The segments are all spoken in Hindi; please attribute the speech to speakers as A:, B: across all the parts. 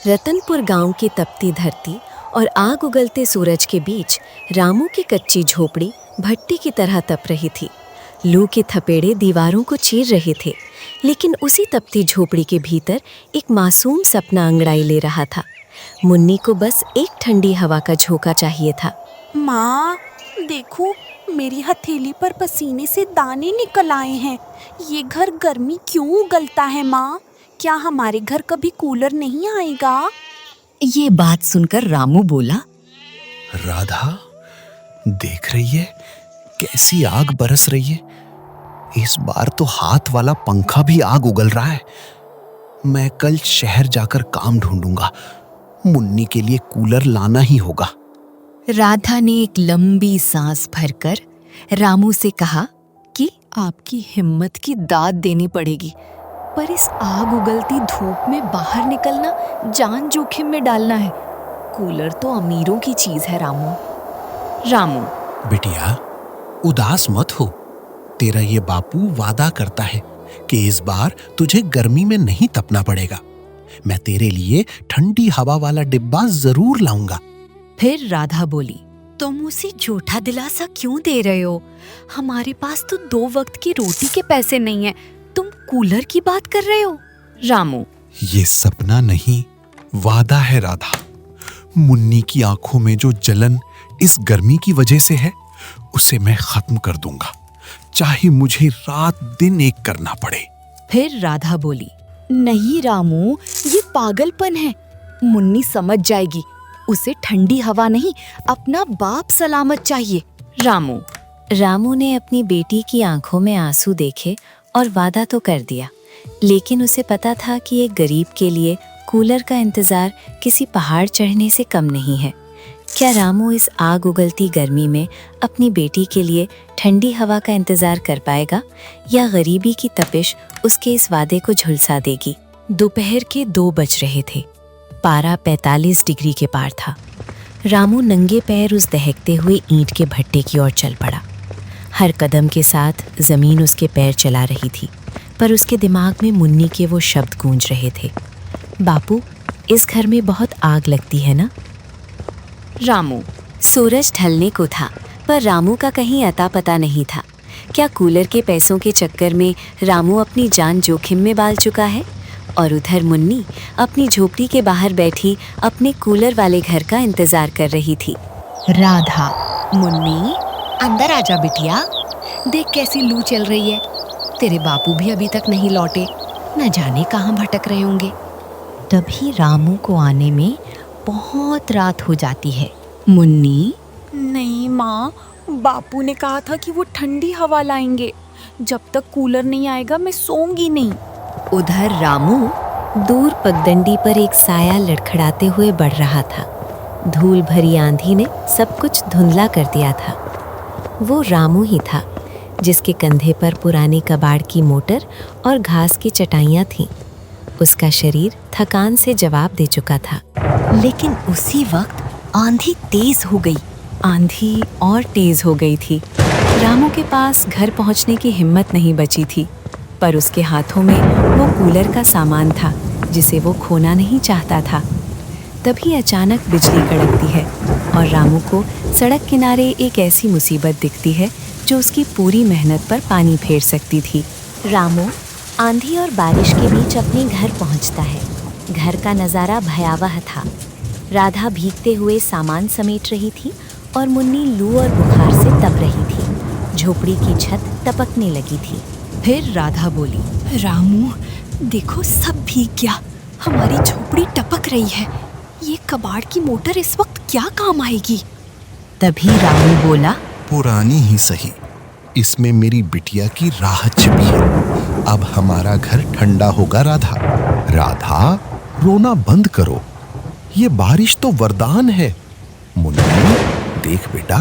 A: रतनपुर गांव की तपती धरती और आग उगलते सूरज के बीच रामू की कच्ची झोपड़ी भट्टी की तरह तप रही थी। लू के थपेड़े दीवारों को चीर रहे थे, लेकिन उसी तपती झोपड़ी के भीतर एक मासूम सपना अंगड़ाई ले रहा था। मुन्नी को बस एक ठंडी हवा का झोंका चाहिए था।
B: माँ, देखो, मेरी हथेली पर पसीने से दाने निकल आए हैं। ये घर गर्मी क्यों उगलता है माँ? क्या हमारे घर कभी कूलर नहीं आएगा?
A: ये बात सुनकर रामू बोला,
C: राधा, देख रही है कैसी आग बरस रही है। इस बार तो हाथ वाला पंखा भी आग उगल रहा है। मैं कल शहर जाकर काम ढूंढूंगा। मुन्नी के लिए कूलर लाना ही होगा।
A: राधा ने एक लंबी सांस भरकर रामू से कहा कि आपकी हिम्मत की दाद देनी पड़ेगी, पर इस आग उगलती धूप में बाहर निकलना जान जोखिम में डालना है। कूलर तो अमीरों की चीज है रामू।
C: बिटिया, उदास मत हो। तेरा ये बापू वादा करता है कि इस बार तुझे गर्मी में नहीं तपना पड़ेगा। मैं तेरे लिए ठंडी हवा वाला डिब्बा जरूर लाऊंगा।
A: फिर राधा बोली, तुम उसे झूठा दिलासा क्यों दे रहे हो? हमारे पास तो 2 वक्त की रोटी के पैसे नहीं है, तुम कूलर की बात कर रहे हो? रामू,
C: ये सपना नहीं, वादा है राधा। मुन्नी की आंखों में जो जलन इस गर्मी की वजह से है, उसे मैं खत्म कर दूंगा, चाहे मुझे रात दिन एक करना पड़े।
A: फिर राधा बोली, नहीं रामू, ये पागलपन है। मुन्नी समझ जाएगी। उसे ठंडी हवा नहीं, अपना बाप सलामत चाहिए। रामू ने अपनी बेटी की आंखों में आंसू देखे और वादा तो कर दिया, लेकिन उसे पता था कि एक गरीब के लिए कूलर का इंतजार किसी पहाड़ चढ़ने से कम नहीं है। क्या रामू इस आग उगलती गर्मी में अपनी बेटी के लिए ठंडी हवा का इंतजार कर पाएगा, या गरीबी की तपिश उसके इस वादे को झुलसा देगी? दोपहर के 2 बज रहे थे। पारा 45 डिग्री के पार था। रामू नंगे पैर उस दहकते हुए ईंट के भट्टे की ओर चल पड़ा। हर कदम के साथ जमीन उसके पैर चला रही थी, पर उसके दिमाग में मुन्नी के वो शब्द गूंज रहे थे, बापू, इस घर में बहुत आग लगती है ना? सूरज ढलने को था, पर रामू का कहीं अता पता नहीं था। क्या कूलर के पैसों के चक्कर में रामू अपनी जान जोखिम में डाल चुका है? और उधर मुन्नी अपनी झोपड़ी के बाहर बैठी अपने कूलर वाले घर का इंतजार कर रही थी। राधा, मुन्नी, अंदर आजा बिटिया, देख कैसी लू चल रही है। तेरे बापू भी अभी तक नहीं लौटे, न जाने कहाँ भटक रहे होंगे। तभी रामू को आने में बहुत रात हो जाती है। मुन्नी,
B: नहीं माँ, बापू ने कहा था कि वो ठंडी हवा लाएंगे। जब तक कूलर नहीं आएगा मैं सोऊंगी नहीं।
A: उधर रामू दूर पगडंडी पर एक साया लड़खड़ाते हुए बढ़ रहा था। धूल भरी आंधी ने सब कुछ धुंधला कर दिया था। वो रामू ही था जिसके कंधे पर पुरानी कबाड़ की मोटर और घास की चटाइयाँ थीं। उसका शरीर थकान से जवाब दे चुका था, लेकिन उसी वक्त आंधी तेज हो गई। आंधी और तेज हो गई थी। रामू के पास घर पहुंचने की हिम्मत नहीं बची थी, पर उसके हाथों में वो कूलर का सामान था जिसे वो खोना नहीं चाहता था। तभी अचानक बिजली कड़कती है और रामू को सड़क किनारे एक ऐसी मुसीबत दिखती है जो उसकी पूरी मेहनत पर पानी फेर सकती थी। रामू आंधी और बारिश के बीच अपने घर पहुंचता है। घर का नज़ारा भयावह था। राधा भीगते हुए सामान समेट रही थी और मुन्नी लू और बुखार से तप रही थी। झोपड़ी की छत टपकने लगी थी। फिर राधा बोली,
B: रामू, देखो, सब भीग गया। हमारी झोपड़ी टपक रही है। ये कबाड़ की मोटर इस वक्त क्या काम आएगी?
A: तभी रामू बोला,
C: पुरानी ही सही, इसमें मेरी बिटिया की राहत छिपी है। अब हमारा घर ठंडा होगा। राधा, रोना बंद करो। ये बारिश तो वरदान है। मुन्नी, देख बेटा,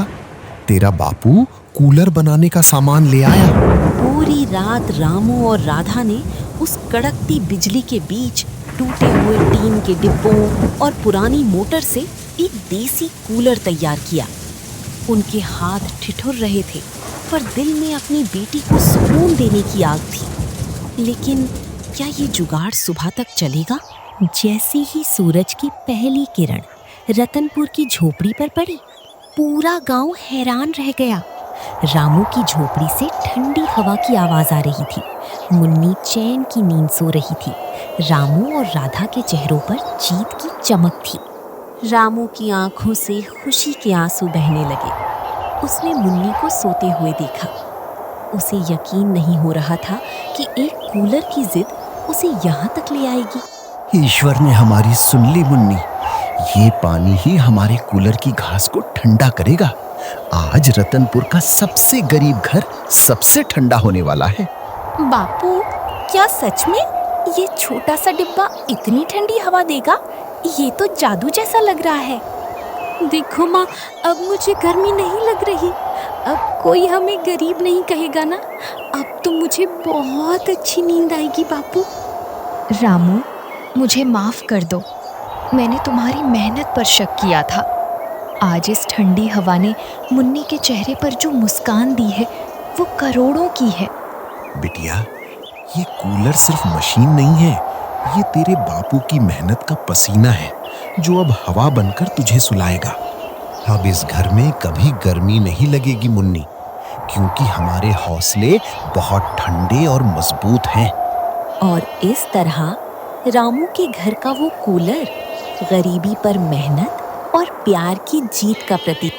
C: तेरा बापू कूलर बनाने का सामान ले आया।
A: पूरी रात रामू और राधा ने उस कड़कती बिजली के बीच टूटे हुए टीन के डिब्बों और पुरानी मोटर से एक देसी कूलर तैयार किया। उनके हाथ ठिठुर रहे थे, पर दिल में अपनी बेटी को सुकून देने की आग थी। लेकिन क्या ये जुगाड़ सुबह तक चलेगा? जैसे ही सूरज की पहली किरण रतनपुर की झोपड़ी पर पड़ी, पूरा गांव हैरान रह गया। रामू की झोपड़ी से ठंडी हवा की आवाज आ रही थी। मुन्नी चैन की नींद सो रही थी। रामू और राधा के चेहरों पर जीत की चमक थी। रामू की आंखों से खुशी के आंसू बहने लगे। उसने मुन्नी को सोते हुए देखा। उसे यकीन नहीं हो रहा था कि एक कूलर की जिद उसे यहाँ तक ले आएगी।
C: ईश्वर ने हमारी सुन ली मुन्नी। ये पानी ही हमारे कूलर की घास को ठंडा करेगा। आज रतनपुर का सबसे गरीब घर सबसे ठंडा होने वाला है।
B: बापू, क्या सच में ये छोटा सा डिब्बा इतनी ठंडी हवा देगा? ये तो जादू जैसा लग रहा है। देखो माँ, अब मुझे गर्मी नहीं लग रही। अब कोई हमें गरीब नहीं कहेगा ना। अब तो मुझे बहुत अच्छी नींद आएगी बापू।
D: रामू, मुझे माफ कर दो। मैंने तुम्हारी मेहनत पर शक किया था। आज इस ठंडी हवा ने मुन्नी के चेहरे पर जो मुस्कान दी है वो करोड़ों की है।
C: बिटिया, ये कूलर सिर्फ मशीन नहीं है, ये तेरे बापू की मेहनत का पसीना है जो अब हवा बनकर तुझे सुलाएगा। अब इस घर में कभी गर्मी नहीं लगेगी मुन्नी, क्योंकि हमारे हौसले बहुत ठंडे और मजबूत हैं।
A: और इस तरह रामू के घर का वो कूलर गरीबी पर मेहनत और प्यार की जीत का प्रतीक